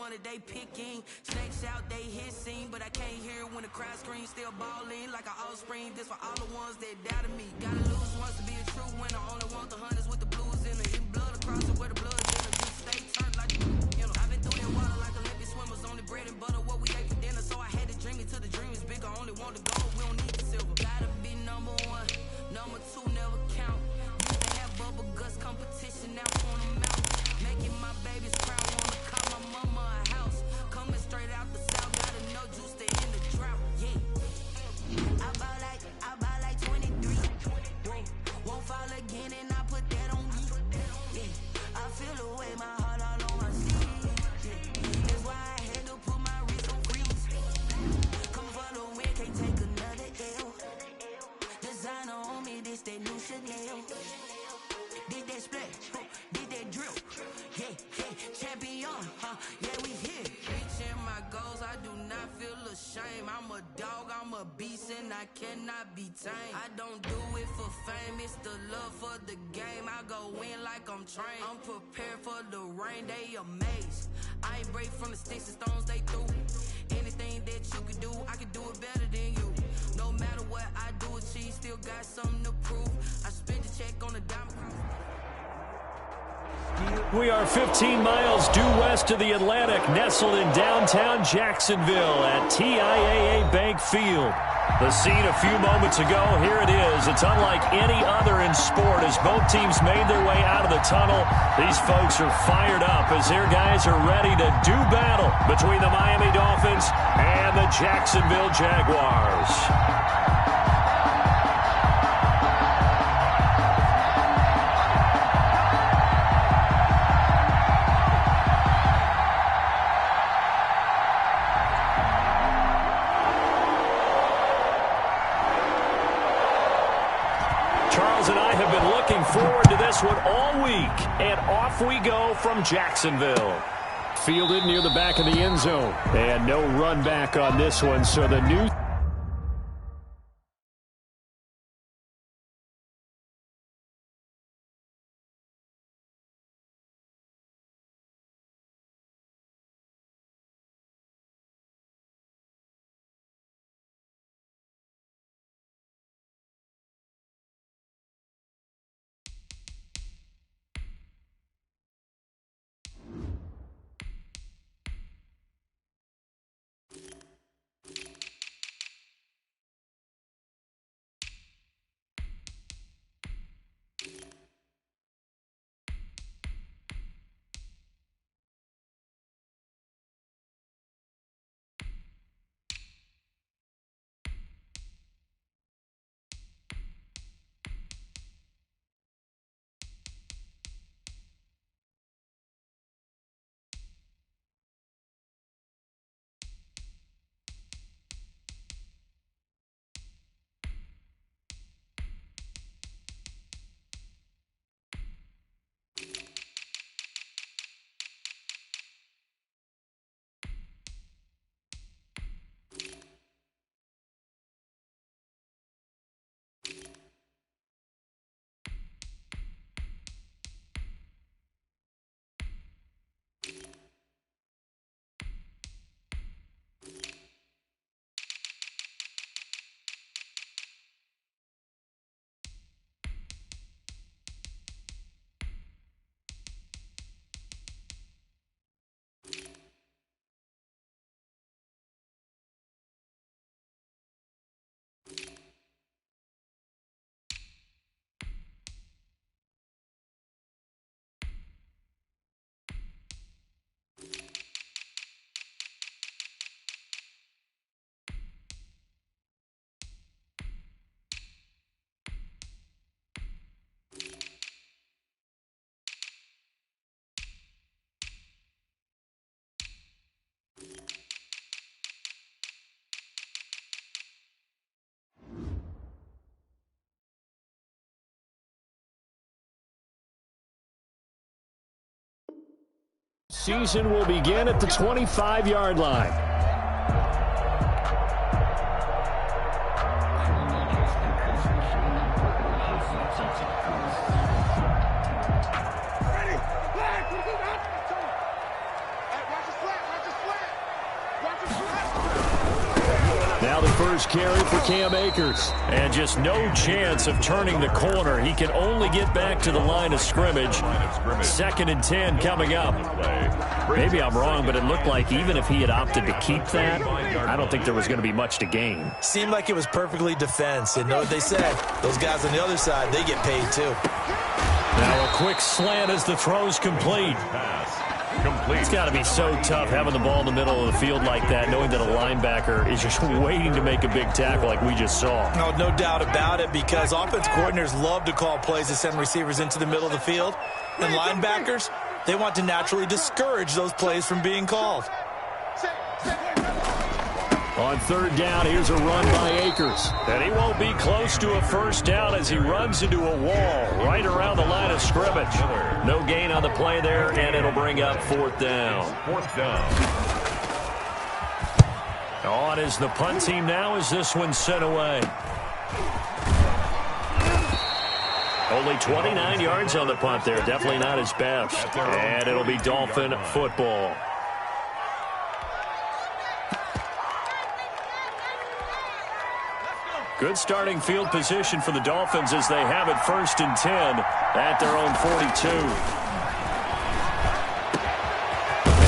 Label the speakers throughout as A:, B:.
A: one that they picking. Snakes out, they hissing, but I can't hear when the crowd screams. Still balling like an offspring. This for all the ones that doubted me. Gotta lose once to be a true winner. Only want the hunters with the blues in it. Eating blood across it where the blood's in it. Just stay turned like you know. I've been through that water like Olympic swimmers. Only bread and butter what we ate for dinner. So I had to dream it till the dream is bigger. Only want the gold, we don't need the silver. Gotta be number one, number two never count. Used to have bubble guts competition, now on them out. Making my babies proud, wanna call my mama a house. Coming straight out the south, gotta know juice to end the drought. Yeah. I bought like 23. Won't fall again and I put that on me. Yeah. I feel the way my heart all on my sleeve. Yeah. That's why I had to put my wrist on freeze. Come for the win, can't take another L. Designer on me, this that new Chanel. Did that splash, did that drill. Yeah, champion, yeah, we here. Reaching my goals, I do not feel ashamed. I'm a dog, I'm a beast, and I cannot be tamed. I don't do it for fame, it's the love for the game. I go in like I'm trained. I'm prepared for the rain, they amazed. I ain't break from the sticks and stones they threw. Anything that you can do, I can do it better than you. No matter what I do, achieve, still got something to prove. I spent the check on the diamond cruise.
B: We are 15 miles due west of the Atlantic, nestled in downtown Jacksonville at TIAA Bank Field. The scene a few moments ago, here it is. It's unlike any other in sport as both teams made their way out of the tunnel. These folks are fired up as their guys are ready to do battle between the Miami Dolphins and the Jacksonville Jaguars. Charles and I have been looking forward to this one all week, and off we go from Jacksonville. Fielded near the back of the end zone, and no run back on this one, so the new... Season will begin at the 25-yard line.
C: Ready? Flag! Watch the flag!
B: the first carry for Cam Akers. And just no chance of turning the corner. He can only get back to the line of scrimmage. 2nd and 10 coming up. Maybe I'm wrong, but it looked like even if he had opted to keep that, I don't think there was going to be much to gain.
C: Seemed like it was perfectly defense. And know what they said? Those guys on the other side, they get paid too.
B: Now a quick slant as the throw's complete. It's got to be so tough having the ball in the middle of the field like that, knowing that a linebacker is just waiting to make a big tackle like we just saw.
C: No doubt about it, because offense coordinators love to call plays to send receivers into the middle of the field. And linebackers, they want to naturally discourage those plays from being called.
B: On 3rd down, here's a run by Akers. And he won't be close to a first down as he runs into a wall right around the line of scrimmage. No gain on the play there, and it'll bring up 4th down.
D: 4th down.
B: On is the punt team now as this one's sent away. Only 29 yards on the punt there. Definitely not his best. And it'll be Dolphin football. Good starting field position for the Dolphins as they have it 1st and 10 at their own 42.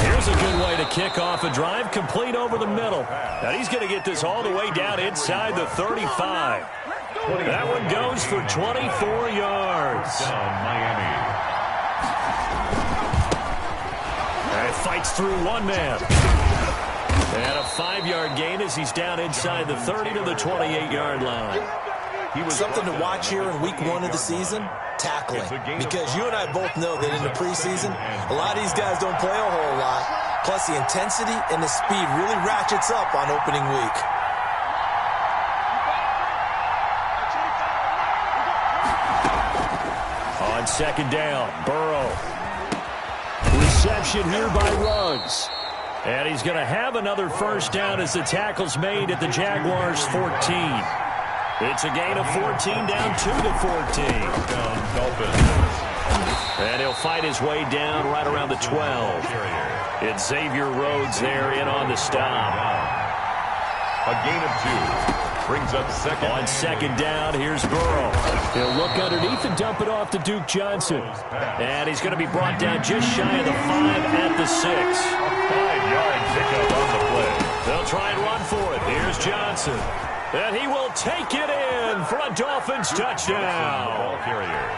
B: Here's a good way to kick off a drive, complete over the middle. Now he's going to get this all the way down inside the 35. That one goes for 24 yards.
D: Miami.
B: And fights through one man. And a 5-yard gain as he's down inside the 30 to the 28-yard line.
C: Something to watch here in week 1 of the season, tackling. Because you and I both know that in the preseason, a lot of these guys don't play a whole lot. Plus the intensity and the speed really ratchets up on opening week.
B: On 2nd down, Burrow. Reception here by Ruggs. And he's going to have another first down as the tackle's made at the Jaguars' 14. It's a gain of 14, down 2 to 14. And he'll fight his way down right around the 12. It's Xavier Rhodes there in on the stop.
D: A gain of 2. Brings up 2nd.
B: On 2nd down, here's Burrow. He'll look underneath and dump it off to Duke Johnson. And he's going to be brought down just shy of the 5 at the 6.
D: 5-yard pickup on the play.
B: They'll try and run for it. Here's Johnson. And he will take it in for a Dolphins touchdown.
D: Ball carrier.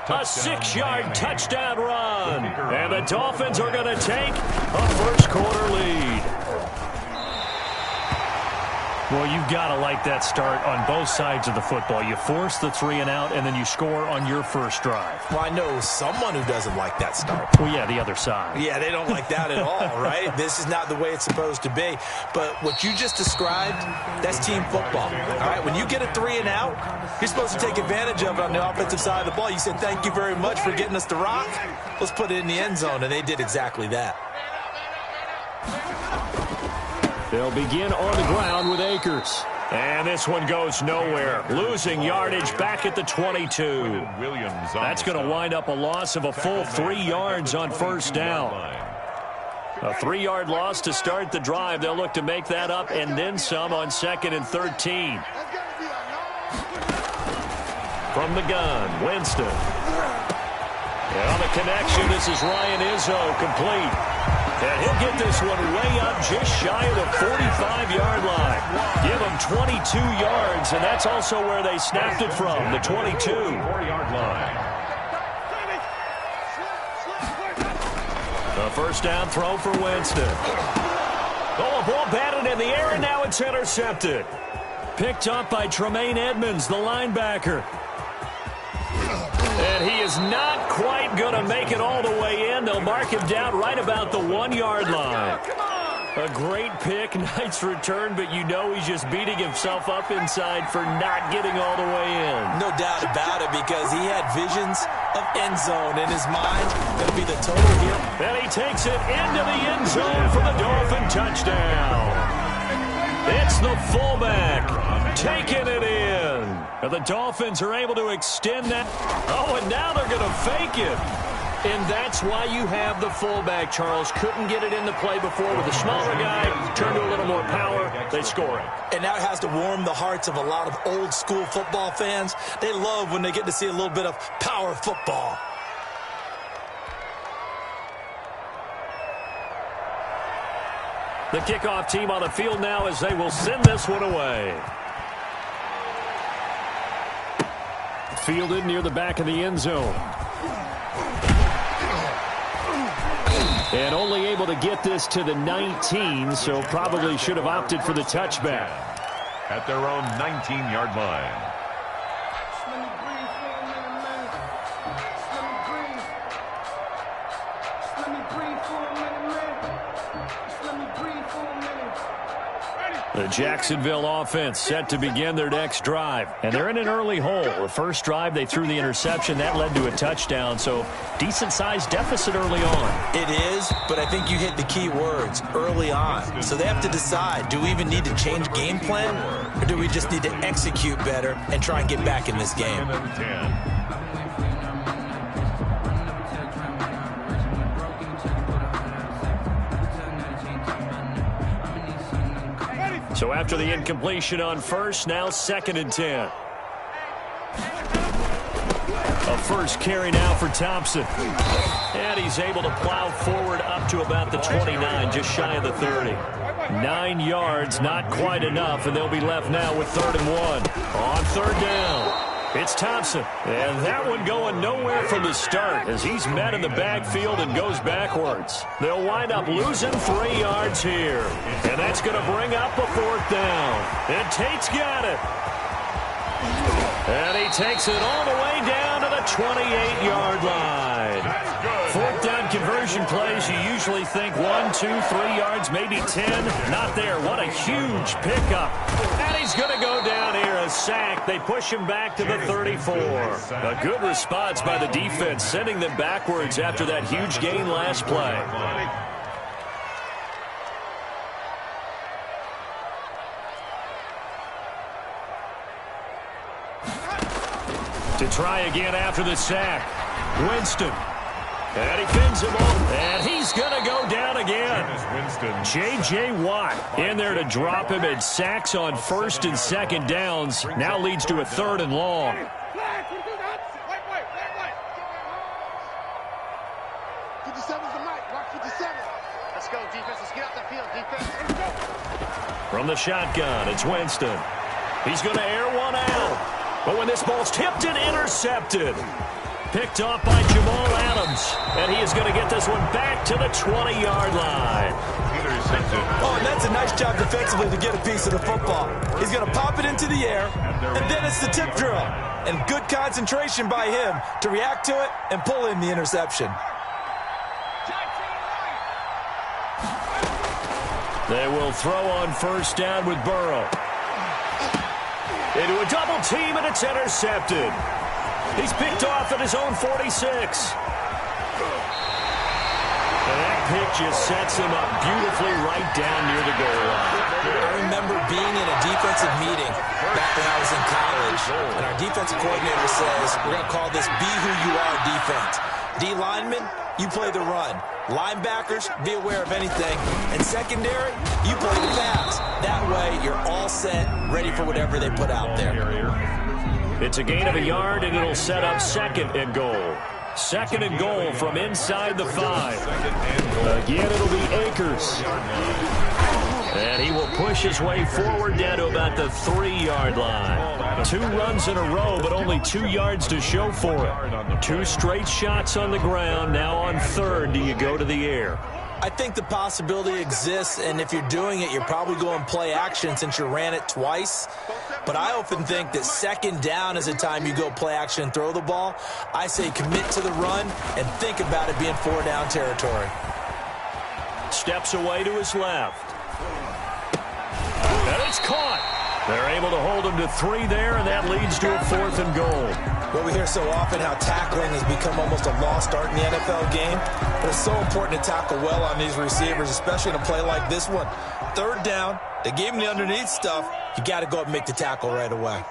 B: A 6-yard touchdown run. And the Dolphins are going to take a first-quarter lead. Well, you've got to like that start on both sides of the football. You force the 3-and-out, and then you score on your first drive.
C: Well, I know someone who doesn't like that start.
B: Well, yeah, the other side.
C: Yeah, they don't like that at all, right? This is not the way it's supposed to be. But what you just described, that's team football. All right, when you get a 3-and-out, you're supposed to take advantage of it on the offensive side of the ball. You said, thank you very much for getting us the rock. Let's put it in the end zone, and they did exactly that.
B: They'll begin on the ground with Akers. And this one goes nowhere. Losing yardage back at the 22. That's going to wind up a loss of a full 3 yards on first down. A 3-yard loss to start the drive. They'll look to make that up and then some on 2nd and 13. From the gun, Winston. And on the connection, this is Ryan Izzo, complete. And he'll get this one way up just shy of the 45-yard line. Give him 22 yards, and that's also where they snapped it from, the 22.
D: 4-yard line.
B: The first down throw for Winston. Oh, a ball batted in the air, and now it's intercepted. Picked up by Tremaine Edmonds, the linebacker. And he is not quite going to make it all the way in. They'll mark him down right about the 1-yard line. A great pick, nice return, but you know he's just beating himself up inside for not getting all the way in.
C: No doubt about it, because he had visions of end zone in his mind. That'll be the total here.
B: And he takes it into the end zone for the Dolphin touchdown. It's the fullback taking it in. And the Dolphins are able to extend that. Oh, and now they're going to fake it. And that's why you have the fullback, Charles. Couldn't get it in the play before with a smaller guy. Turned to a little more power. They score it.
C: And that has to warm the hearts of a lot of old-school football fans. They love when they get to see a little bit of power football.
B: The kickoff team on the field now as they will send this one away. Fielded near the back of the end zone. And only able to get this to the 19, so probably should have opted for the touchback.
D: At their own 19-yard line.
B: The Jacksonville offense set to begin their next drive. And they're in an early hole. The first drive, they threw the interception. That led to a touchdown. So decent-sized deficit early on.
C: It is, but I think you hit the key words, early on. So they have to decide, do we even need to change game plan? Or do we just need to execute better and try and get back in this game?
B: So after the incompletion on first, now 2nd and 10. A first carry now for Thompson. And he's able to plow forward up to about the 29, just shy of the 30. 9 yards, not quite enough, and they'll be left now with 3rd and 1. On 3rd down, it's Thompson. And that one going nowhere from the start as he's met in the backfield and goes backwards. They'll wind up losing 3 yards here. And that's going to bring up a 4th down. And Tate's got it. And he takes it all the way down to the 28-yard line. 4th down conversion plays, you usually think 1, 2, 3 yards, maybe 10. Not there. What a huge pickup. And he's going to go down here, a sack. They push him back to the 34. A good response by the defense, sending them backwards after that huge gain last play. To try again after the sack. Winston. And he pins him off. And he's going to go down again. J.J. Watt in there to drop him, and sacks on 1st and 2nd downs. Now leads to a 3rd and long.
E: Let's go, defense. Let's get out the field, defense.
B: From the shotgun, it's Winston. He's going to air one out. But when this ball's tipped and intercepted, picked off by Jamal Adams, and he is going to get this one back to the 20-yard line.
C: Oh, and that's a nice job defensively to get a piece of the football. He's going to pop it into the air, and then it's the tip drill. And good concentration by him to react to it and pull in the interception.
B: They will throw on 1st down with Burrow. Into a double team, and it's intercepted. He's picked off at his own 46. And that pick just sets him up beautifully right down near the goal line.
C: I remember being in a defensive meeting back when I was in college, and our defensive coordinator says, we're going to call this be who you are defense. D linemen, you play the run. Linebackers, be aware of anything. And secondary, you play the pass. That way, you're all set, ready for whatever they put out there.
B: It's a gain of a yard, and it'll set up 2nd and goal. 2nd and goal from inside the 5. Again, it'll be Akers. And he will push his way forward down to about the 3-yard line. 2 runs in a row, but only 2 yards to show for it. 2 straight shots on the ground. Now on 3rd, do you go to the air?
C: I think the possibility exists, and if you're doing it, you're probably going play action since you ran it twice. But I often think that 2nd down is a time you go play action and throw the ball. I say commit to the run and think about it being 4-down territory.
B: Steps away to his left. And it's caught. They're able to hold him to 3 there, and that leads to a 4th and goal.
C: Well, we hear so often how tackling has become almost a lost art in the NFL game, but it's so important to tackle well on these receivers, especially in a play like this one. 3rd down, they gave him the underneath stuff. You got to go up and make the tackle right away.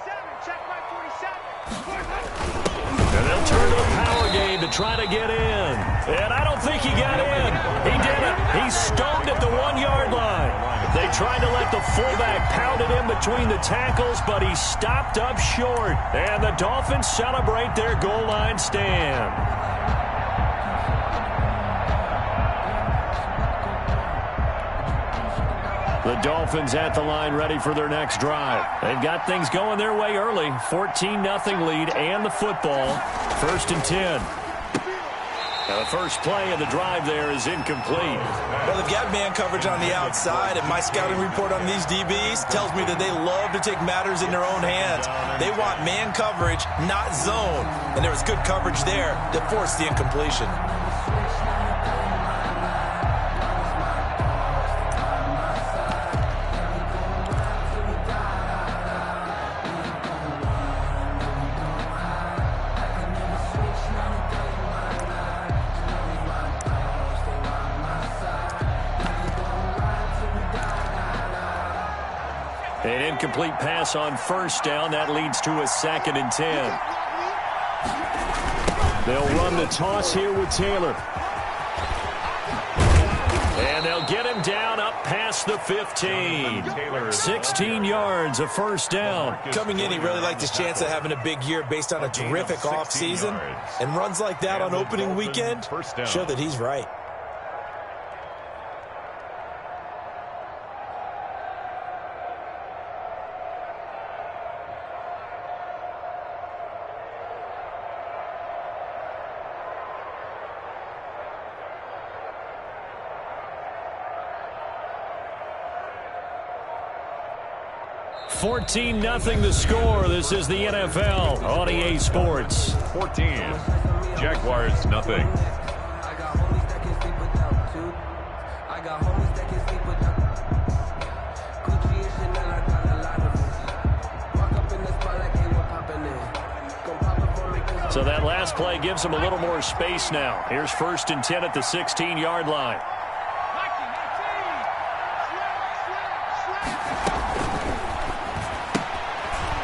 B: And they'll turn to the power game to try to get in. And I don't think he got in. He didn't. He stoned at the 1-yard line. They tried to let the fullback pound it in between the tackles, but he stopped up short. And the Dolphins celebrate their goal line stand. The Dolphins at the line ready for their next drive. They've got things going their way early. 14-0 lead and the football. 1st and 10. Now the first play of the drive there is incomplete.
C: Well, they've got man coverage on the outside, and my scouting report on these DBs tells me that they love to take matters in their own hands. They want man coverage, not zone. And there was good coverage there that forced the incompletion.
B: An incomplete pass on 1st down. That leads to a 2nd and 10. They'll run the toss here with Taylor. And they'll get him down up past the 15. 16 yards, a 1st down.
C: Coming in, he really liked his chance of having a big year based on a terrific offseason. And runs like that on opening weekend show that he's right.
B: $14-0 the score. This is the NFL on EA Sports.
D: 14. Jaguars, nothing.
B: So that last play gives them a little more space now. Here's 1st and 10 at the 16-yard line.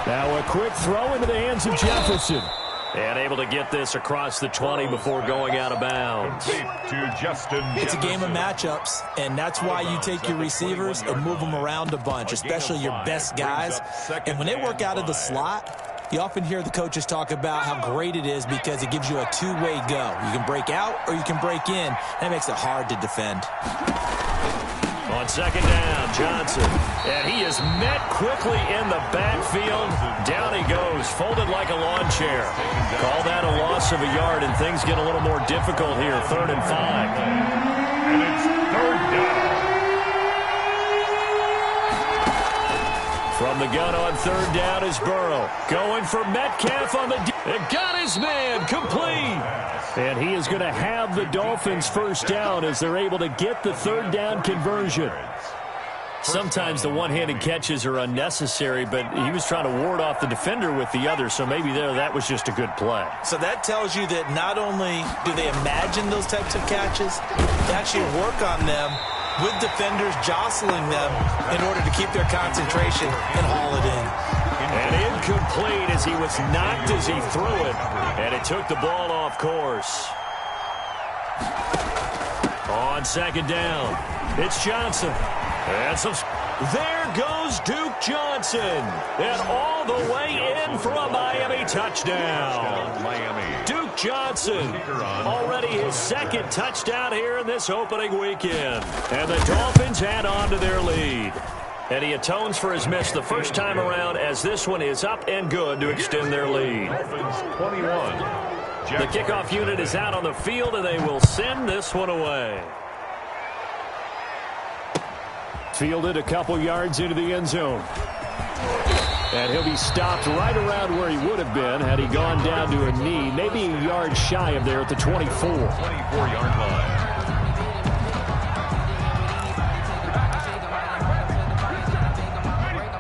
B: Now a quick throw into the hands of Jefferson. And able to get this across the 20 before going out of bounds.
C: It's a game of matchups, and that's why you take your receivers and move them around a bunch, especially your best guys. And when they work out of the slot, you often hear the coaches talk about how great it is because it gives you a two-way go. You can break out or you can break in. That makes it hard to defend.
B: On 2nd down, Johnson. And he is met quickly in the backfield. Down he goes, folded like a lawn chair. Call that a loss of a yard, and things get a little more difficult here. 3rd and 5.
D: And it's 3rd down.
B: From the gun on 3rd down is Burrow. Going for Metcalf on the... Got his man, complete. And he is going to have the Dolphins' 1st down as they're able to get the 3rd down conversion. Sometimes the one-handed catches are unnecessary, but he was trying to ward off the defender with the other, so maybe that was just a good play.
C: So that tells you that not only do they imagine those types of catches, they actually work on them with defenders jostling them in order to keep their concentration and haul it in.
B: And incomplete as he was knocked as he threw it, and it took the ball off course. On 2nd down, it's Johnson. And there goes Duke Johnson. And all the way in for a Miami touchdown. Duke Johnson, already his 2nd touchdown here in this opening weekend. And the Dolphins add on to their lead. And he atones for his miss the first time around as this one is up and good to extend their lead.
D: Dolphins 21.
B: The kickoff unit is out on the field, and they will send this one away. Fielded a couple yards into the end zone. And he'll be stopped right around where he would have been had he gone down to a knee, maybe a yard shy of there at the 24.
D: 24-yard line.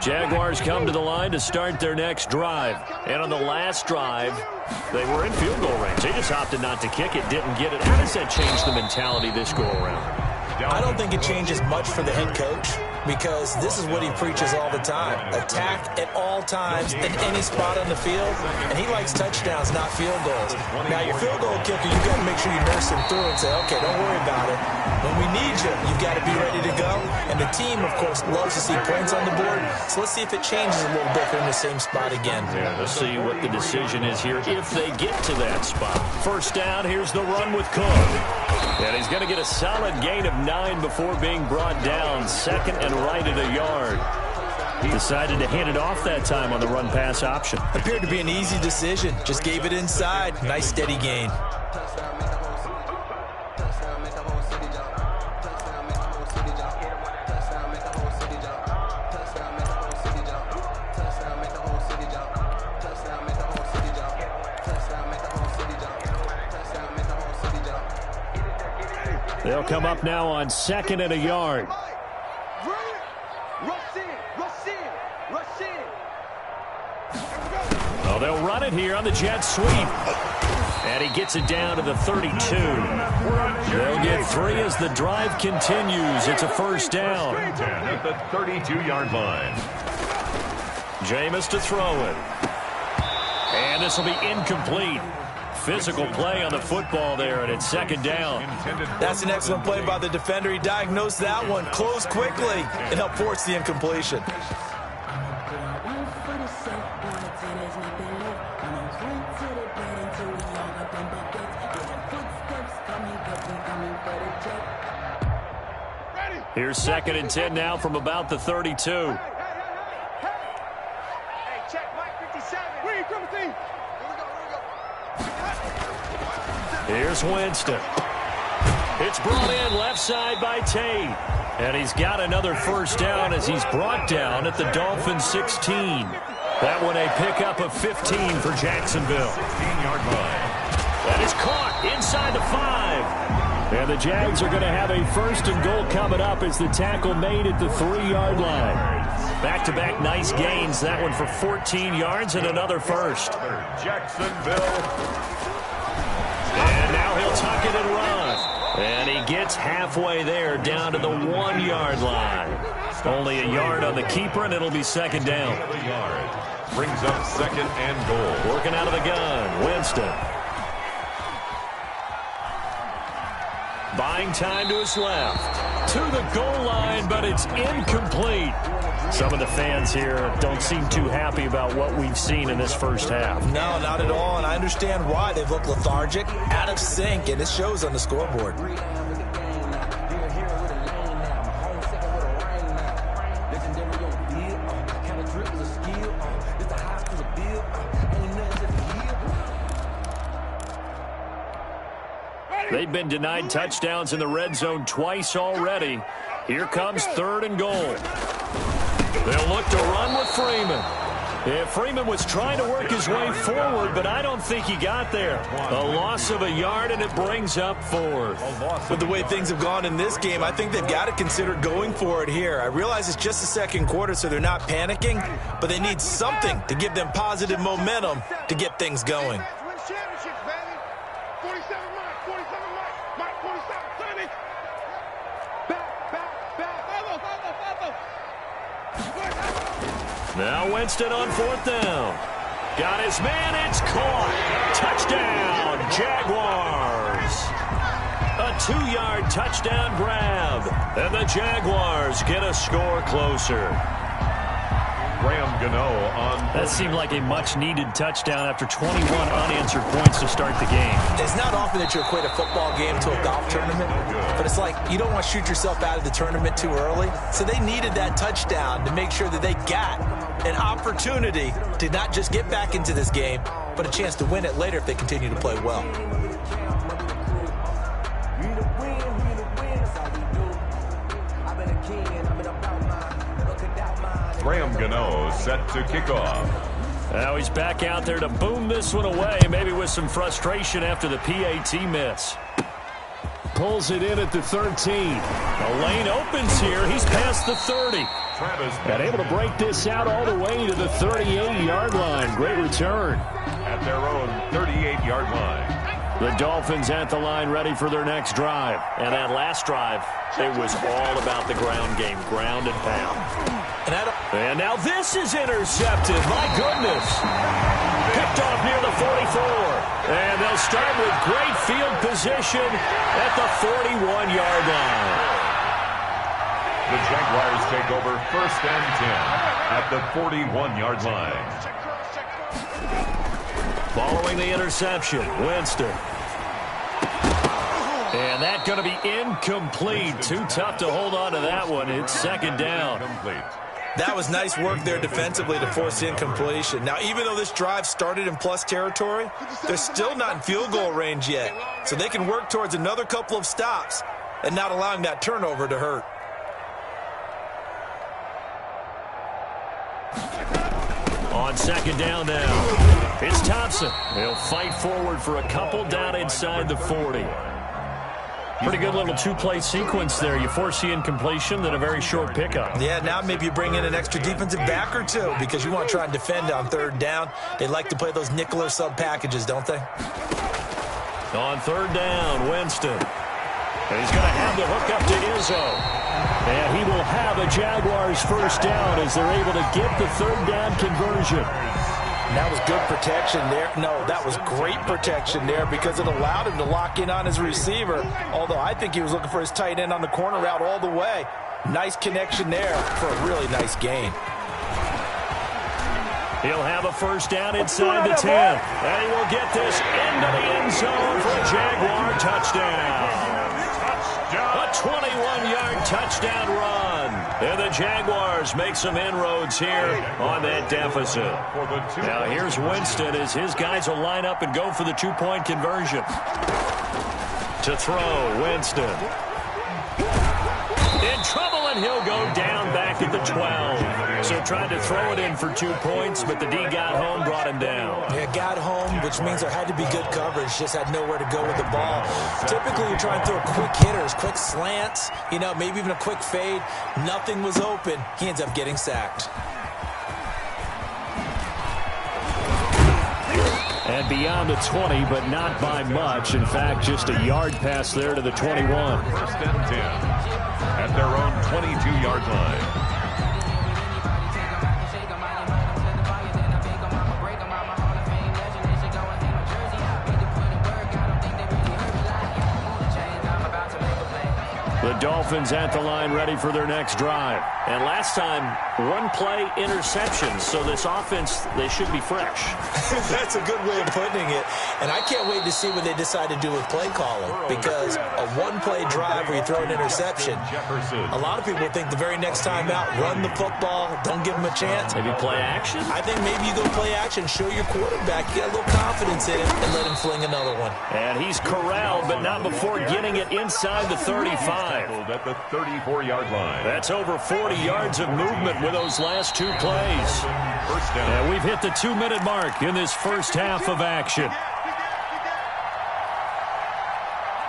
B: Jaguars come to the line to start their next drive. And on the last drive, they were in field goal range. They just opted not to kick it, didn't get it. How does that change the mentality this go-around?
C: I don't think it changes much for the head coach because this is what he preaches all the time. Attack at all times in any spot on the field, and he likes touchdowns, not field goals. Now, your field goal kicker, you've got to make sure you nurse him through and say, okay, don't worry about it. When we need you, you've got to be ready to go. And the team, of course, loves to see points on the board, so let's see if it changes a little bit if they're in the same spot again.
B: Yeah, let's see what the decision is here if they get to that spot. First down, here's the run with Cook. And he's going to get a solid gain of 9 before being brought down. Second and right at a yard. He decided to hand it off that time on the run-pass option.
C: Appeared to be an easy decision. Just gave it inside. Nice, steady gain.
B: They'll come up now on second and a yard. Oh, they'll run it here on the jet sweep. And he gets it down to the 32. They'll get 3 as the drive continues. It's a first down.
D: At the 32-yard line.
B: Jameis to throw it. And this will be incomplete. Physical play on the football there, and it's second down.
C: That's an excellent play by the defender. He diagnosed that one, closed quickly, and helped force the incompletion.
B: Here's second and 10 now from about the 32.
E: Hey, check Mike 57. Where you coming, team?
B: Here's Winston. It's brought in left side by Tate. And he's got another first down as he's brought down at the Dolphins' 16. That one a pickup of 15 for Jacksonville.
D: 16-yard line.
B: That is caught inside the 5. And the Jags are going to have a first and goal coming up as the tackle made at the 3-yard line. Back-to-back nice gains. That one for 14 yards and another first.
D: Jacksonville.
B: And now he'll tuck it and run. And he gets halfway there down to the 1-yard line. Only a yard on the keeper, and it'll be second down.
D: Brings up second and goal.
B: Working out of the gun, Winston. Buying time to his left. To the goal line, but it's incomplete. Some of the fans here don't seem too happy about what we've seen in this first half.
C: No, not at all, and I understand why. They've looked lethargic, out of sync, and it shows on the scoreboard.
B: They've been denied touchdowns in the red zone twice already. Here comes third and goal. They'll look to run with Freeman. Yeah, Freeman was trying to work his way forward, but I don't think he got there. A loss of a yard, and it brings up fourth.
C: With the way things have gone in this game, I think they've got to consider going for it here. I realize it's just the second quarter, so they're not panicking, but they need something to give them positive momentum to get things going.
E: Win championships, baby. 47 Mike, 47 Mike, 47, turn it. Back.
B: Now Winston on fourth down. Got his man, it's caught. Touchdown, Jaguars. A 2-yard touchdown grab. And the Jaguars get a score closer.
D: Graham Gano on.
B: That seemed like a much-needed touchdown after 21 unanswered points to start the game.
C: It's not often that you equate a football game to a golf tournament, but it's like you don't want to shoot yourself out of the tournament too early. So they needed that touchdown to make sure that they got an opportunity to not just get back into this game, but a chance to win it later if they continue to play well.
D: Graham Gano set to kick off.
B: Now he's back out there to boom this one away, maybe with some frustration after the PAT miss. Pulls it in at the 13. The lane opens here. He's past the 30. And able to break this out all the way to the 38-yard line. Great return.
D: At their own 38-yard line.
B: The Dolphins at the line ready for their next drive.
F: And that last drive, it was all about the ground game, ground and pound.
B: And now this is intercepted. My goodness. Picked off near the 44. And they'll start with great field position at the 41-yard line.
D: The Jaguars take over 1st and 10 at the 41-yard line.
B: Following the interception, Winston. And that's going to be incomplete. Too tough to hold on to that one. It's 2nd down.
C: That was nice work there defensively to force the incompletion. Now, even though this drive started in plus territory, they're still not in field goal range yet. So they can work towards another couple of stops and not allowing that turnover to hurt.
B: On 2nd down now, it's Thompson. He'll fight forward for a couple down inside the 40. Pretty good little two-play sequence there. You force the incompletion, then a very short pickup.
C: Yeah, now maybe you bring in an extra defensive back or two because you want to try and defend on 3rd down. They like to play those nickel or sub packages, don't they?
B: On 3rd down, Winston. And he's going to have the hook up to Izzo. And he will have a Jaguars 1st down as they're able to get the 3rd down conversion.
C: That was good protection there. No, that was great protection there because it allowed him to lock in on his receiver, although I think he was looking for his tight end on the corner route all the way. Nice connection there for a really nice gain.
B: He'll have a 1st down inside the 10. And he will get this into the end zone for a Jaguar touchdown. A 21-yard touchdown run. And the Jaguars make some inroads here on that deficit. Now here's Winston as his guys will line up and go for the 2-point conversion. To throw, Winston. In trouble, and he'll go down back at the 12. So tried to throw it in for 2 points, but the D got home, brought him down.
C: Yeah, got home, which means there had to be good coverage. Just had nowhere to go with the ball. Typically, you try and throw quick hitters, quick slants, maybe even a quick fade. Nothing was open. He ends up getting sacked.
B: And beyond the 20, but not by much. In fact, just a yard pass there to the 21.
D: 1st and 10 at their own 22-yard line.
B: The Dolphins at the line ready for their next drive.
F: And last time, 1-play interception. So this offense, they should be fresh.
C: That's a good way of putting it. And I can't wait to see what they decide to do with play calling. Because a 1-play drive where you throw an interception, a lot of people think the very next time out, run the football, don't give them a chance.
F: Maybe play action?
C: I think maybe you go play action, show your quarterback, get a little confidence in him, and let him fling another one.
B: And he's corralled, but not before getting it inside the 35.
D: At the 34-yard line.
B: That's over 40 yards of movement with those last 2 plays.
D: 1st down.
B: And we've hit the 2-minute mark in this first half of action.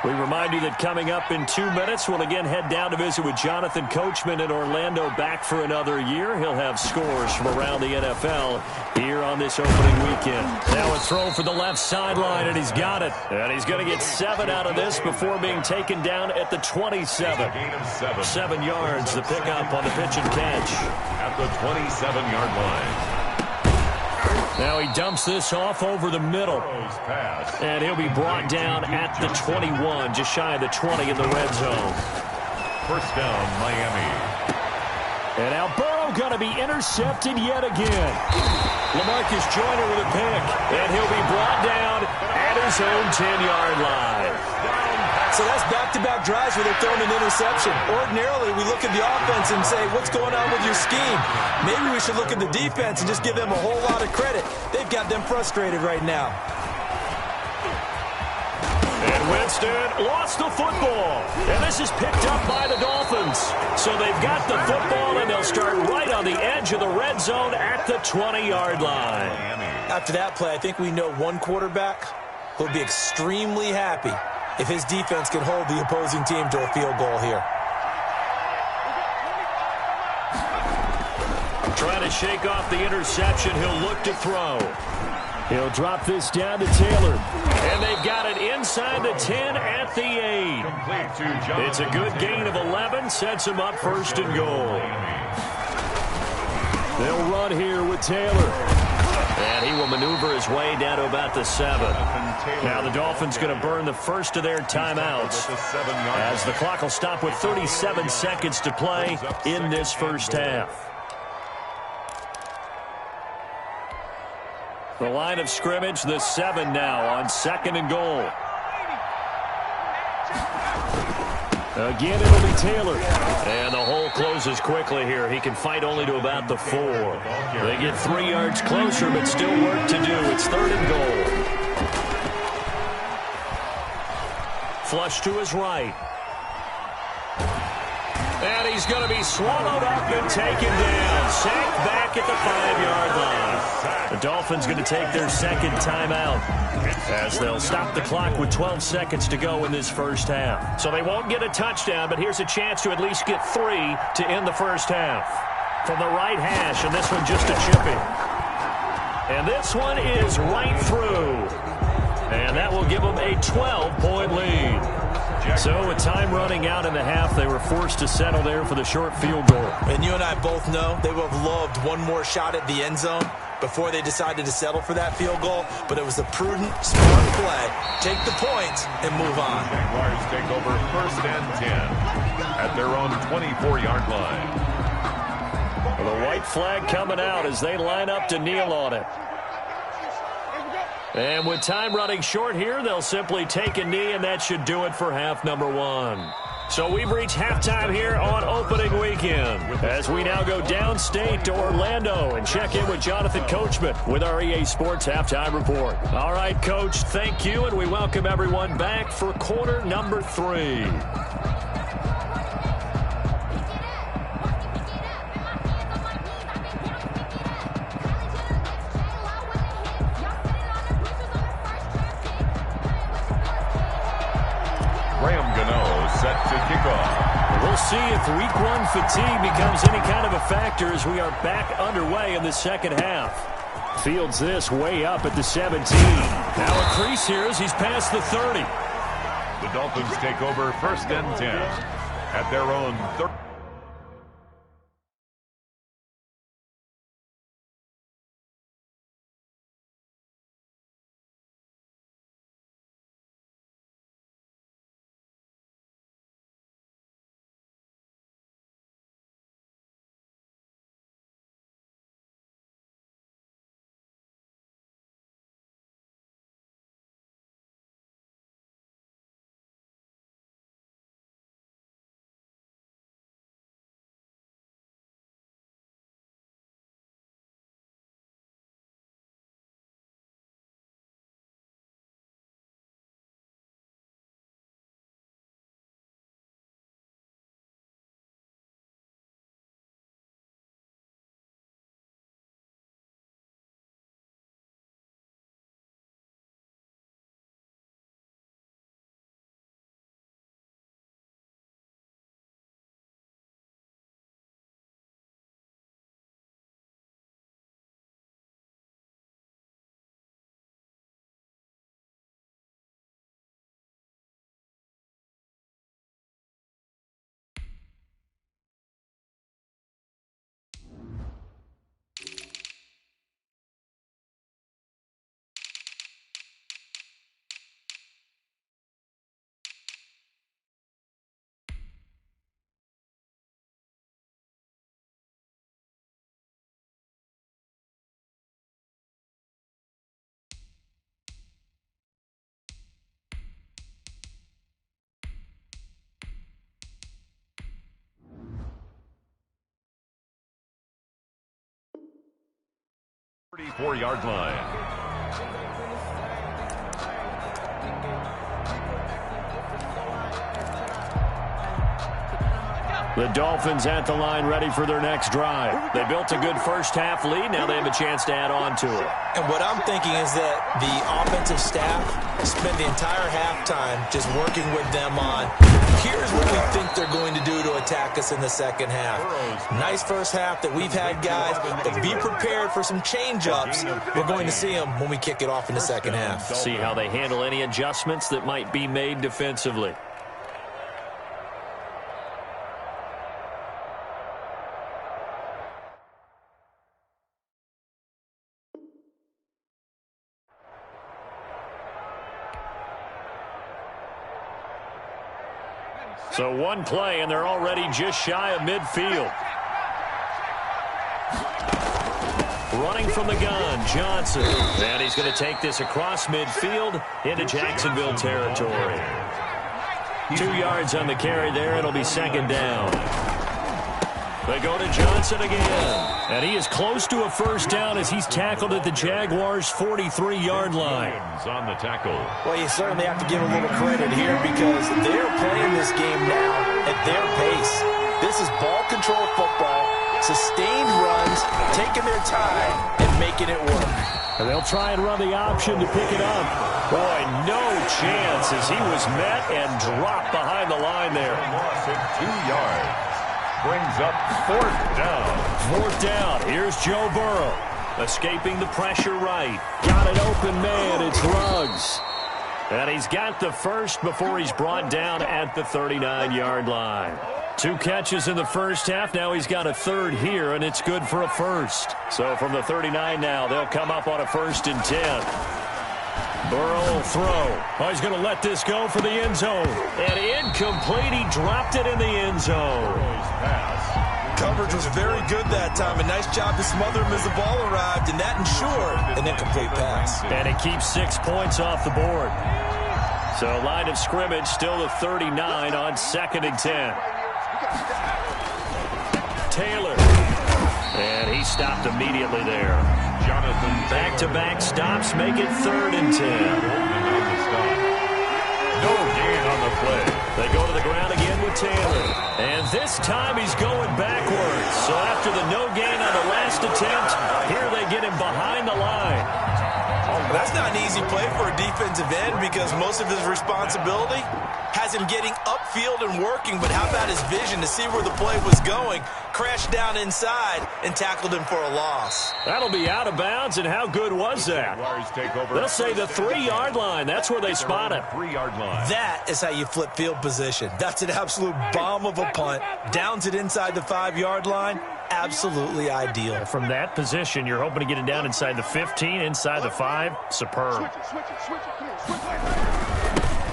B: We remind you that coming up in 2 minutes, we'll again head down to visit with Jonathan Coachman in Orlando, back for another year. He'll have scores from around the NFL here on this opening weekend. Now a throw for the left sideline, and he's got it. And he's going to get 7 out of this before being taken down at the 27.
D: Gain of 7.
B: 7 yards, the pickup on the pitch and catch.
D: At the 27-yard line.
B: Now he dumps this off over the middle. And he'll be brought down at the 21, just shy of the 20 in the red zone.
D: 1st down, Miami.
B: And now Burrow going to be intercepted yet again. LaMarcus Joyner with a pick. And he'll be brought down at his own 10-yard line.
C: So that's back-to-back drives where they're throwing an interception. Ordinarily, we look at the offense and say, what's going on with your scheme? Maybe we should look at the defense and just give them a whole lot of credit. They've got them frustrated right now.
B: And Winston lost the football. And this is picked up by the Dolphins. So they've got the football, and they'll start right on the edge of the red zone at the 20-yard line.
C: After that play, I think we know one quarterback who'll be extremely happy if his defense can hold the opposing team to a field goal here.
B: Trying to shake off the interception. He'll look to throw. He'll drop this down to Taylor. And they've got it inside the 10 at the 8. It's a good gain of 11. Sets him up first and goal. They'll run here with Taylor. And he will maneuver his way down to about the 7. Now the Dolphins going to burn the first of their timeouts as the clock will stop with 37 seconds to play in this first half. The line of scrimmage, the 7 now on 2nd and goal. Again, it'll be Taylor. And the hole closes quickly here. He can fight only to about the 4. They get 3 yards closer, but still work to do. It's 3rd and goal. Flush to his right. And he's going to be swallowed up and taken down. Sacked back at the 5-yard line. The Dolphins going to take their second timeout as they'll stop the clock with 12 seconds to go in this first half. So they won't get a touchdown, but here's a chance to at least get 3 to end the first half. From the right hash, and this one just a chipping. And this one is right through. And that will give them a 12-point lead. So with time running out in the half, they were forced to settle there for the short field goal.
C: And you and I both know they would have loved one more shot at the end zone before they decided to settle for that field goal. But it was a prudent, smart play. Take the points and move on.
D: Jaguars take over 1st and 10 at their own 24-yard line.
B: Well, the white flag coming out as they line up to kneel on it. And with time running short here, they'll simply take a knee, and that should do it for half number 1. So we've reached halftime here on opening weekend as we now go downstate to Orlando and check in with Jonathan Coachman with our EA Sports Halftime Report. All right, Coach, thank you, and we welcome everyone back for quarter number 3.
D: Set to kick off.
B: We'll see if week 1 fatigue becomes any kind of a factor as we are back underway in the second half. Fields this way up at the 17. Now a crease here as he's past the 30.
D: The Dolphins take over 1st and 10 at their own 30. Yard line.
B: The Dolphins at the line ready for their next drive. They built a good first-half lead. Now they have a chance to add on to it.
C: And what I'm thinking is that the offensive staff spent the entire halftime just working with them on, here's what we think they're going to do to attack us in the second half. Nice first half that we've had, guys, but be prepared for some change-ups. We're going to see them when we kick it off in the second half.
B: See how they handle any adjustments that might be made defensively. So one play, and they're already just shy of midfield. Running from the gun, Johnson. And he's going to take this across midfield into Jacksonville territory. 2 yards on the carry there. It'll be second down. They go to Johnson again. And he is close to a first down as he's tackled at the Jaguars' 43-yard line.
D: On the tackle.
C: Well, you certainly have to give a little credit here because they're playing this game now at their pace. This is ball control football, sustained runs, taking their time, and making it work.
B: And they'll try and run the option to pick it up. Boy, no chance as he was met and dropped behind the line there.
D: Loss of 2 yards. Brings up fourth down.
B: Fourth down. Here's Joe Burrow. Escaping the pressure right. Got an open man. It's Ruggs. And he's got the first before he's brought down at the 39-yard line. 2 catches in the first half. Now he's got a third here, and it's good for a first. So from the 39 now, they'll come up on a 1st and 10. Burrow will throw. Oh, he's going to let this go for the end zone. And incomplete. He dropped it in the end zone.
C: Coverage was very good that time. A nice job to smother him as the ball arrived, and that ensured an incomplete pass.
B: And it keeps 6 points off the board. So line of scrimmage still the 39 on 2nd and 10. Taylor. And he stopped immediately there.
D: Jonathan
B: Back-to-back stops make it 3rd and 10.
D: No gain on the play.
B: They go to the ground again with Taylor. And this time he's going backwards. So after the no gain on the last attempt, here they get him behind the line.
C: That's not an easy play for a defensive end because most of his responsibility has him getting upfield and working, but how about his vision to see where the play was going, crashed down inside, and tackled him for a loss.
B: That'll be out of bounds, and how good was that? They'll say the 3-yard line. That's where they spot him.
D: 3-yard line.
C: That is how you flip field position. That's an absolute bomb of a punt. Downs it inside the 5-yard line. Absolutely ideal.
B: From that position, you're hoping to get it down inside the 15, inside the 5. Superb.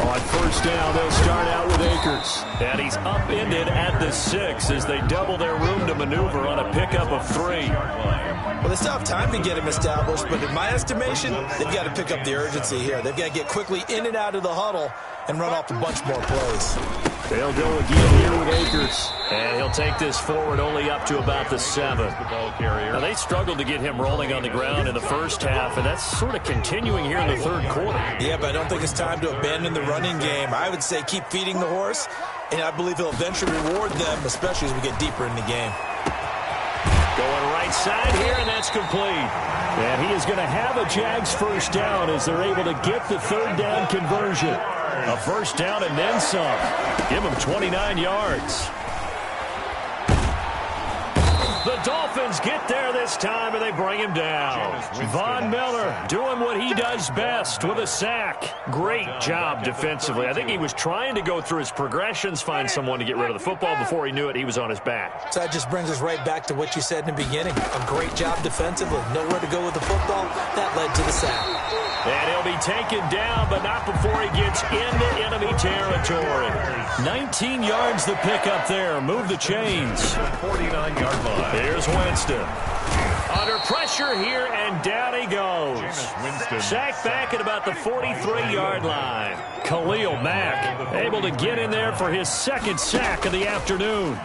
B: On 1st down, they'll start out with Akers. And he's upended at the 6 as they double their room to maneuver on a pickup of 3.
C: Well, they still have time to get him established, but in my estimation, they've got to pick up the urgency here. They've got to get quickly in and out of the huddle and run off a bunch more plays.
B: They'll go again here with Akers. And he'll take this forward only up to about the 7. Now, they struggled to get him rolling on the ground in the first half, and that's sort of continuing here in the 3rd quarter.
C: Yeah, but I don't think it's time to abandon the running game. I would say keep feeding the horse, and I believe he'll eventually reward them, especially as we get deeper in the game.
B: Going right side here, and that's complete. And he is going to have a Jags first down as they're able to get the 3rd down conversion. A first down and then some. Give him 29 yards. The Dolphins get there this time, and they bring him down. Von Miller doing what he does best with a sack. Great job defensively. I think he was trying to go through his progressions, find someone to get rid of the football. Before he knew it, he was on his back.
C: So that just brings us right back to what you said in the beginning. A great job defensively. Nowhere to go with the football. That led to the sack.
B: And he'll be taken down, but not before he gets into enemy territory. 19 yards the pickup there. Move the chains.
D: 49-yard line.
B: Here's Winston. Under pressure here, and down he goes. Sacked back at about the 43-yard line. Khalil Mack able to get in there for his 2nd sack of the afternoon.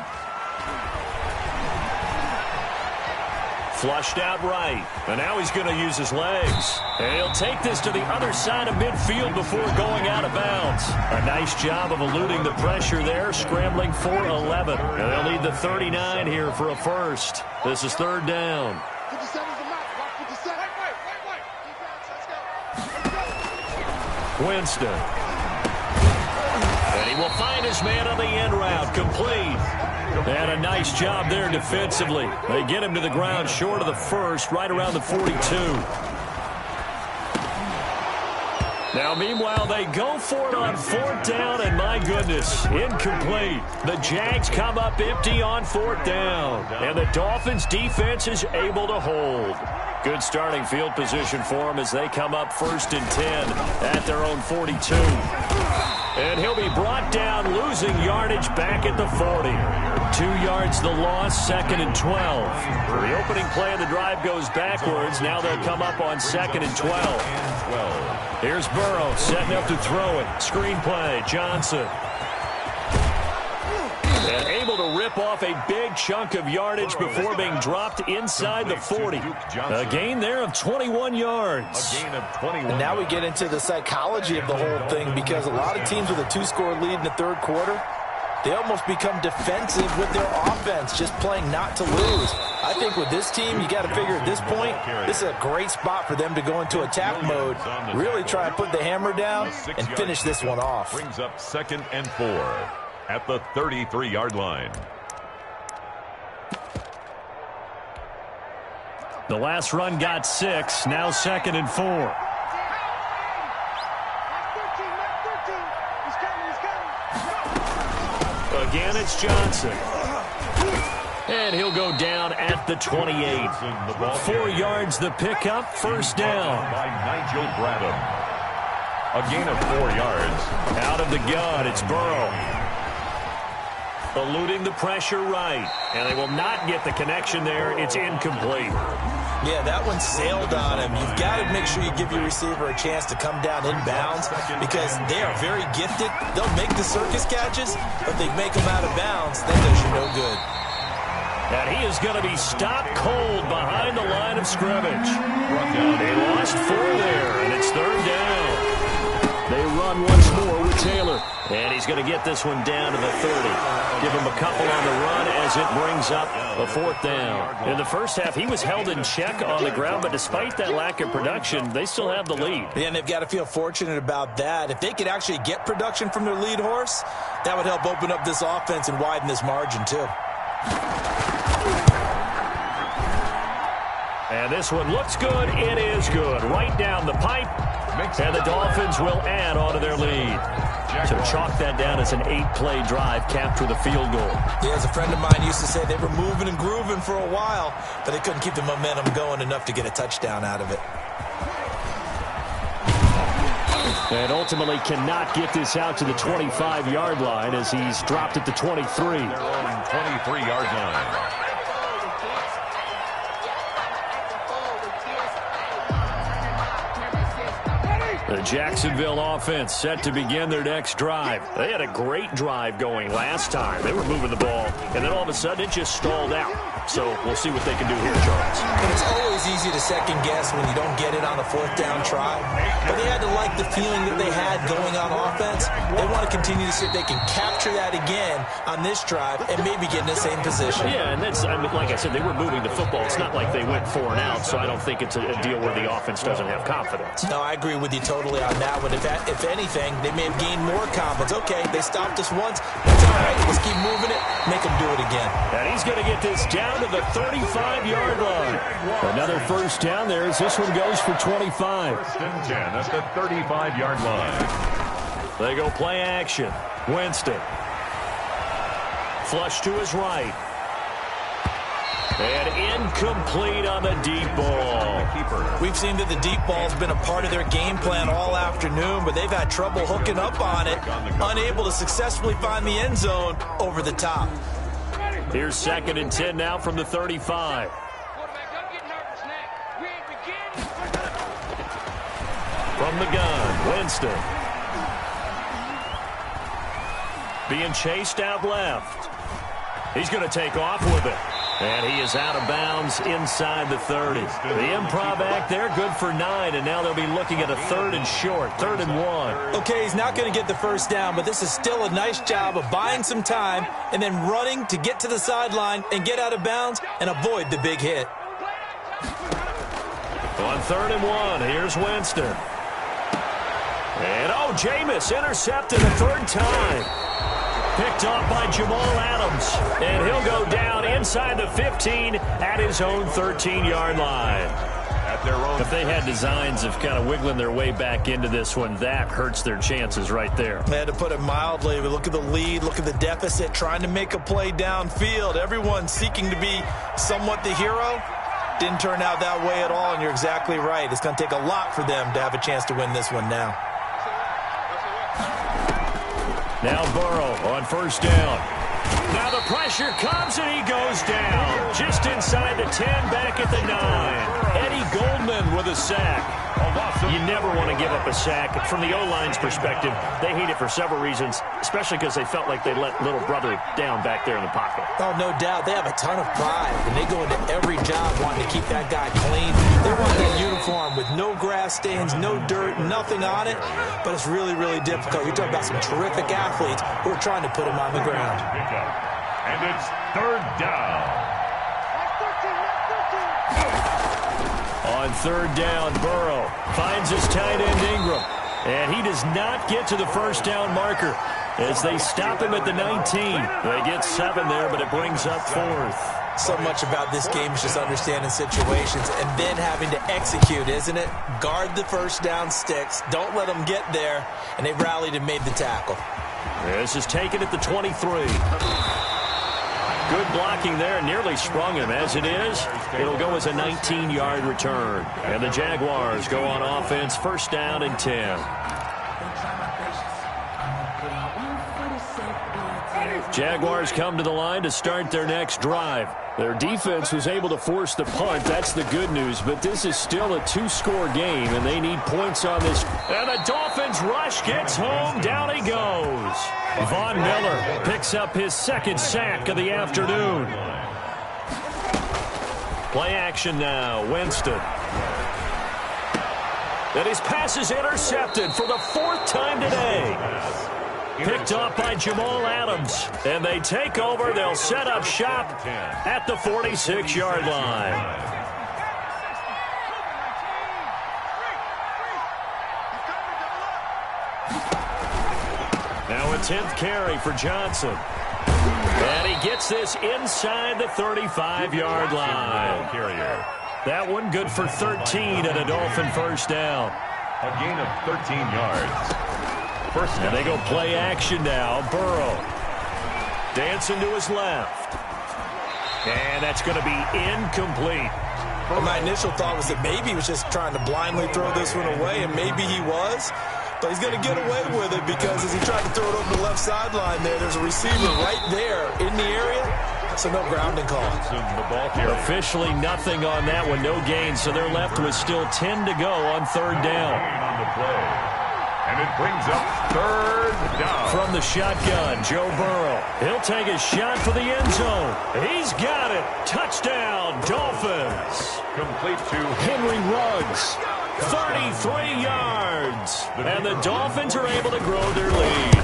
B: Flushed out right. And now he's going to use his legs. And he'll take this to the other side of midfield before going out of bounds. A nice job of eluding the pressure there, scrambling for 11. And they'll need the 39 here for a first. This is third down.
E: 57's the mark. Watch 57. Wait. Let's go.
B: Winston. And he will find his man on the end route. Complete. And a nice job there defensively. They get him to the ground short of the first, right around the 42. Now, meanwhile, they go for it on fourth down, and my goodness, incomplete. The Jags come up empty on fourth down, and the Dolphins' defense is able to hold. Good starting field position for them as they come up 1st and 10 at their own 42. And he'll be brought down, losing yardage back at the 40. 2 yards the loss, 2nd and 12. The opening play of the drive goes backwards. Now they'll come up on 2nd and 12. Here's Burrow setting up to throw it. Screen play, Johnson. And able to rip off a big chunk of yardage before being dropped inside the 40. A gain there of 21 yards.
C: And now we get into the psychology of the whole thing, because a lot of teams with a 2-score lead in the third quarter, they almost become defensive with their offense, just playing not to lose. I think with this team, you got to figure at this point, this is a great spot for them to go into attack mode, really try and put the hammer down and finish this one off.
D: Brings up 2nd and 4 at the 33-yard line.
B: The last run got 6, now 2nd and 4. Again, it's Johnson. And he'll go down at the 28. 4 yards the pickup, first down.
D: By Nigel Bradham. A gain of 4 yards.
B: Out of the gun, it's Burrow. Eluding the pressure right. And they will not get the connection there. It's incomplete.
C: Yeah, that one sailed on him. You've got to make sure you give your receiver a chance to come down inbounds, because they are very gifted. They'll make the circus catches, but they make them out of bounds. That does you no good.
B: And he is going to be stopped cold behind the line of scrimmage. They lost 4 there, and it's third down. They run once more with Taylor. And he's going to get this one down to the 30. Give him a couple on the run as it brings up a 4th down. In the first half, he was held in check on the ground, but despite that lack of production, they still have the lead.
C: Yeah, and they've got to feel fortunate about that. If they could actually get production from their lead horse, that would help open up this offense and widen this margin too.
B: And this one looks good. It is good. Right down the pipe. And the Dolphins will add on to their lead. So chalk that down as an 8-play drive capped with a field goal.
C: Yeah, as a friend of mine used to say, they were moving and grooving for a while, but they couldn't keep the momentum going enough to get a touchdown out of it.
B: And ultimately cannot get this out to the 25-yard line as he's dropped at the 23.
D: Their own 23-yard line.
B: The Jacksonville offense set to begin their next drive. They had a great drive going last time. They were moving the ball, and then all of a sudden it just stalled out. So we'll see what they can do here, Charles.
C: And it's always easy to second guess when you don't get it on a 4th down try. But they had to like the feeling that they had going on offense. They want to continue to see if they can capture that again on this drive and maybe get in the same position.
B: Yeah, and that's, I mean, like I said, they were moving the football. It's not like they went 4 and out, so I don't think it's a deal where the offense doesn't have confidence.
C: No, I agree with you totally on that one. If anything, they may have gained more confidence. Okay, they stopped us once. That's all right. Let's keep moving it. Make them do it again.
B: And he's going to get this down to the 35-yard line. Another first down there as this one goes for 25.
D: 1st and 10 at the 35-yard line.
B: They go play action. Winston. Flush to his right. And incomplete on the deep ball.
C: We've seen that the deep ball's been a part of their game plan all afternoon, but they've had trouble hooking up on it, unable to successfully find the end zone over the top.
B: Here's 2nd and 10 now from the 35. From the gun, Winston. Being chased out left. He's going to take off with it. And he is out of bounds inside the 30. The improv act there, good for 9, and now they'll be looking at a 3rd and short, 3rd and 1.
C: Okay, he's not going to get the first down, but this is still a nice job of buying some time and then running to get to the sideline and get out of bounds and avoid the big hit.
B: On 3rd and 1, here's Winston. And, Jameis intercepted a 3rd time. Picked off by Jamal Adams. And he'll go down inside the 15 at his own 13-yard line. If they had designs of kind of wiggling their way back into this one, that hurts their chances right there.
C: Man, to put it mildly, but look at the lead, look at the deficit, trying to make a play downfield. Everyone seeking to be somewhat the hero. Didn't turn out that way at all, and you're exactly right. It's going to take a lot for them to have a chance to win this one now.
B: Now Burrow on 1st down. Now the pressure comes and he goes down. Just inside the 10, back at the 9. Eddie Goldman with a sack. You never want to give up a sack. From the O-line's perspective, they hate it for several reasons, especially because they felt like they let little brother down back there in the pocket.
C: Oh, no doubt. They have a ton of pride, and they go into every job wanting to keep that guy clean. They want that uniform with no grass stains, no dirt, nothing on it, but it's really, really difficult. You're talking about some terrific athletes who are trying to put him on the ground.
D: And it's 3rd down.
B: On 3rd down, Burrow finds his tight end Ingram. And he does not get to the 1st down marker as they stop him at the 19. They get 7 there, but it brings up 4th.
C: So much about this game is just understanding situations and then having to execute, isn't it? Guard the 1st down sticks. Don't let them get there. And they rallied and made the tackle.
B: This is taken at the 23. Good blocking there, nearly sprung him. As it is, it'll go as a 19-yard return. And the Jaguars go on offense, 1st down and 10. Jaguars come to the line to start their next drive. Their defense was able to force the punt. That's the good news. But this is still a 2-score game, and they need points on this. And the Dolphins rush gets home. Down he goes. Von Miller picks up his 2nd sack of the afternoon. Play action now. Winston. And his pass is intercepted for the 4th time today. Picked off by Jamal Adams. And they take over. They'll set up shop at the 46-yard line. Now a 10th carry for Johnson. And he gets this inside the 35-yard line. That one good for 13 at a Dolphin 1st down.
D: A gain of 13 yards.
B: And they go play action now. Burrow dancing to his left. And that's going to be incomplete.
C: Well, my initial thought was that maybe he was just trying to blindly throw this one away, and maybe he was. But he's going to get away with it because as he tried to throw it over the left sideline there's a receiver right there in the area. So no grounding call.
B: Officially nothing on that one. No gain. So they're left with still 10 to go on 3rd down.
D: On the play. And it brings up 3rd down.
B: From the shotgun, Joe Burrow. He'll take a shot for the end zone. He's got it. Touchdown, Dolphins.
D: Complete to
B: Henry Ruggs. 33 yards. And the Dolphins are able to grow their lead.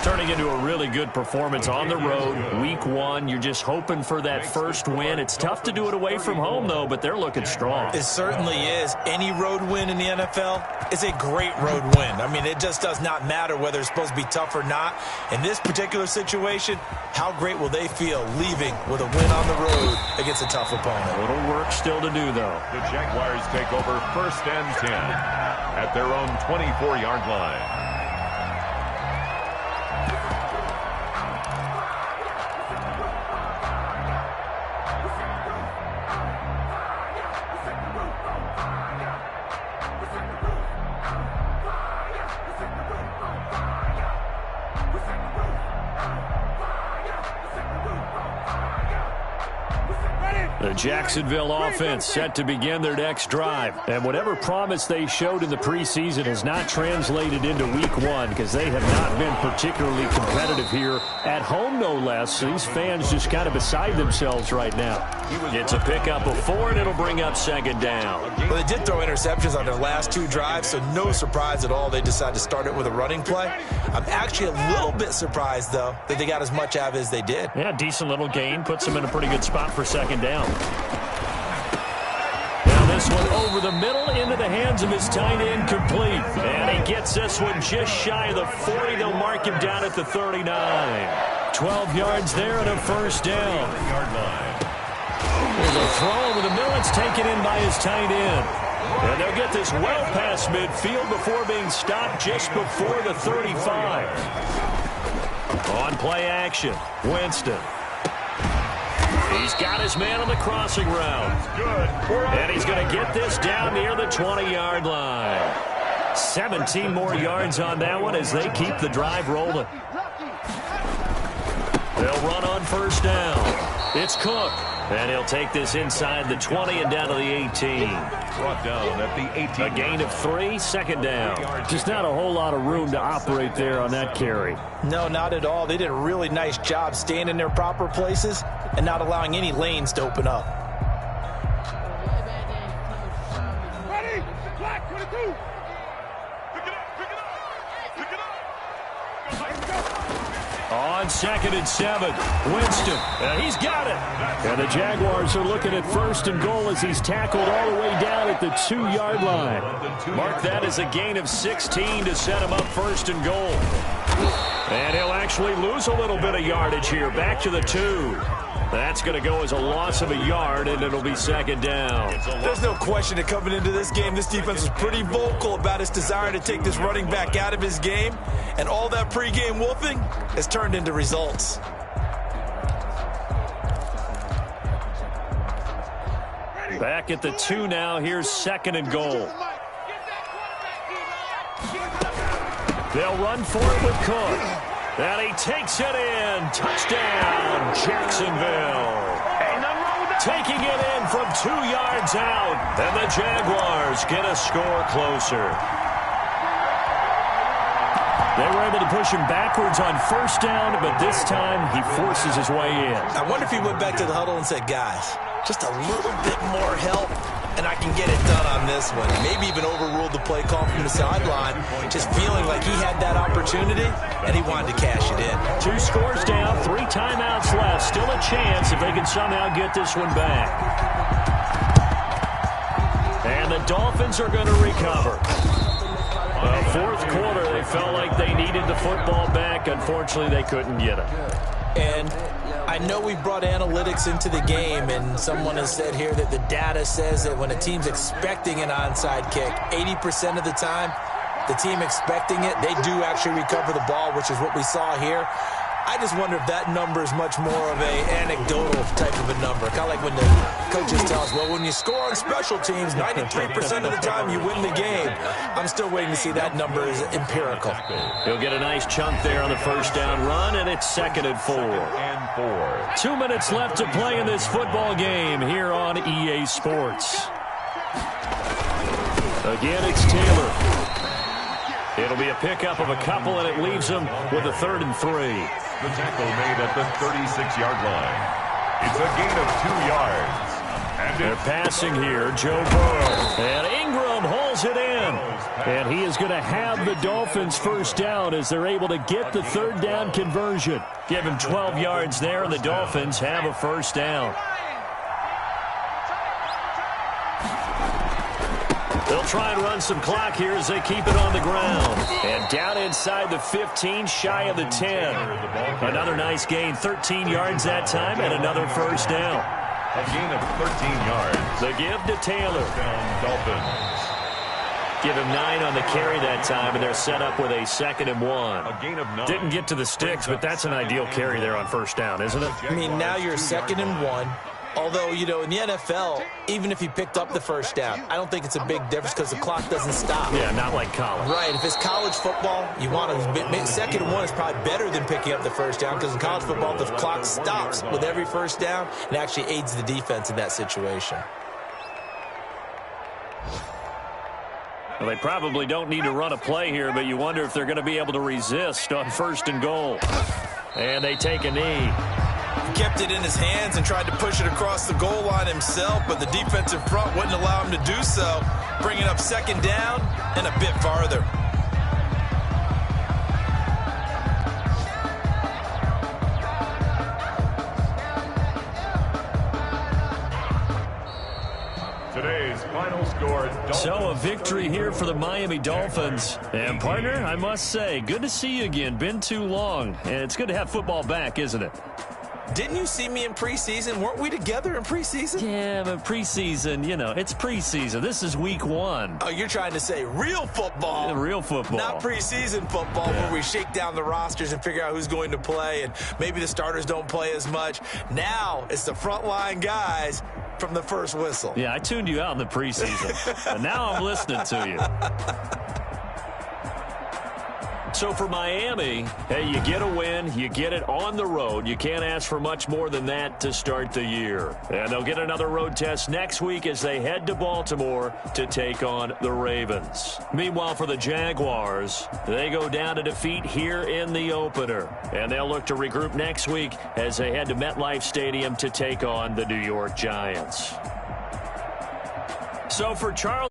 B: Turning into a really good performance on the road. Week 1, you're just hoping for that first win. It's tough to do it away from home, though, but they're looking strong.
C: It certainly is. Any road win in the NFL is a great road win. I mean, it just does not matter whether it's supposed to be tough or not. In this particular situation, how great will they feel leaving with a win on the road against a tough opponent?
B: A little work still to do, though.
D: The Jaguars take over 1st and 10 at their own 24-yard line.
E: Ready?
B: The Jacksonville offense set to begin their next drive. And whatever promise they showed in the preseason has not translated into week one because they have not been particularly competitive here at home, no less. These fans just kind of beside themselves right now. It's a pickup of 4, and it'll bring up second down.
C: Well, they did throw interceptions on their last 2 drives, so no surprise at all they decided to start it with a running play. I'm actually a little bit surprised, though, that they got as much out of it as they did.
B: Yeah, decent little gain. Puts them in a pretty good spot for second down. Now this one over the middle into the hands of his tight end, complete. And he gets this one just shy of the 40. They'll mark him down at the 39. 12 yards there and a first down. There's a throw over the middle. It's taken in by his tight end. And they'll get this well past midfield before being stopped just before the 35. On play action, Winston. He's got his man on the crossing route. And he's going to get this down near the 20-yard line. 17 more yards on that one as they keep the drive rolling. They'll run on first down. It's Cook. And he'll take this inside the 20 and down to the 18.
D: Brought down at the 18.
B: A gain of 3, second down. Just not a whole lot of room to operate there on that carry.
C: No, not at all. They did a really nice job staying in their proper places and not allowing any lanes to open up.
E: Ready? Black 22. Pick it up. Pick it up. Pick it up.
B: On second and 7, Winston. He's got it. And the Jaguars are looking at first and goal as he's tackled all the way down at the 2-yard line. Mark that as a gain of 16 to set him up first and goal. And he'll actually lose a little bit of yardage here. Back to the 2. That's going to go as a loss of a yard, and it'll be second down.
C: There's no question that coming into this game, this defense was pretty vocal about its desire to take this running back out of his game. And all that pregame wolfing has turned into results.
B: Back at the 2 now. Here's second and goal. They'll run for it with Cook. And he takes it in. Touchdown, Jacksonville. Taking it in from 2 yards out. And the Jaguars get a score closer. They were able to push him backwards on first down, but this time he forces his way in.
C: I wonder if he went back to the huddle and said, guys, just a little bit more help, and I can get it done on this one. Maybe even overruled the play call from the sideline, just feeling like he had that opportunity, and he wanted to cash it in.
B: 2 scores down, 3 timeouts left. Still a chance if they can somehow get this one back. And the Dolphins are going to recover. Fourth quarter, they felt like they needed the football back. Unfortunately, they couldn't get it.
C: And I know we brought analytics into the game, and someone has said here that the data says that when a team's expecting an onside kick, 80% of the time, the team expecting it, they do actually recover the ball, which is what we saw here. I just wonder if that number is much more of an anecdotal type of a number. Kind of like when the coaches tell us, well, when you score on special teams, 93% of the time you win the game. I'm still waiting to see that number is empirical.
B: He'll get a nice chunk there on the first down run, and it's second and 4. 2 minutes left to play in this football game here on EA Sports. Again, it's Taylor. It'll be a pickup of a couple, and it leaves them with a 3rd and 3.
D: The tackle made at the 36-yard line. It's a gain of 2 yards. And
B: they're passing here, Joe Burrow. And Ingram hauls it in. And he is going to have the Dolphins first down as they're able to get the 3rd down conversion. Give him 12 yards there, and the Dolphins have a first down. They'll try and run some clock here as they keep it on the ground. And down inside the 15, shy of the 10. Another nice gain, 13 yards that time, and another first down.
D: A gain of 13 yards.
B: The give to Taylor.
D: Dolphins.
B: Give him 9 on the carry that time, and they're set up with a 2nd and 1.
D: A gain of 9.
B: Didn't get to the sticks, but that's an ideal carry there on first down, isn't it?
C: I mean, now you're 2nd and 1. Although, you know, in the NFL, even if he picked up the first down, I don't think it's a big difference because the clock doesn't stop.
B: Yeah, not like college.
C: Right. If it's college football, you want to second and one is probably better than picking up the first down because in college football, the clock stops with every first down and actually aids the defense in that situation.
B: Well, they probably don't need to run a play here, but you wonder if they're going to be able to resist on 1st and goal. And they take a knee.
C: He kept it in his hands and tried to push it across the goal line himself, but the defensive front wouldn't allow him to do so, bringing up 2nd down and a bit farther.
D: Today's final score.
B: So a victory here for the Miami Dolphins. And partner, I must say, good to see you again. Been too long. And it's good to have football back, isn't it?
C: Didn't you see me in preseason? Weren't we together in preseason?
B: Yeah, but preseason, you know, it's preseason. This is week 1.
C: Oh, you're trying to say real football.
B: Real football.
C: Not preseason football where we shake down the rosters and figure out who's going to play, and maybe the starters don't play as much. Now it's the frontline guys from the first whistle.
B: Yeah, I tuned you out in the preseason. And now I'm listening to you. So for Miami, hey, you get a win, you get it on the road. You can't ask for much more than that to start the year. And they'll get another road test next week as they head to Baltimore to take on the Ravens. Meanwhile, for the Jaguars, they go down to defeat here in the opener. And they'll look to regroup next week as they head to MetLife Stadium to take on the New York Giants. So for Charles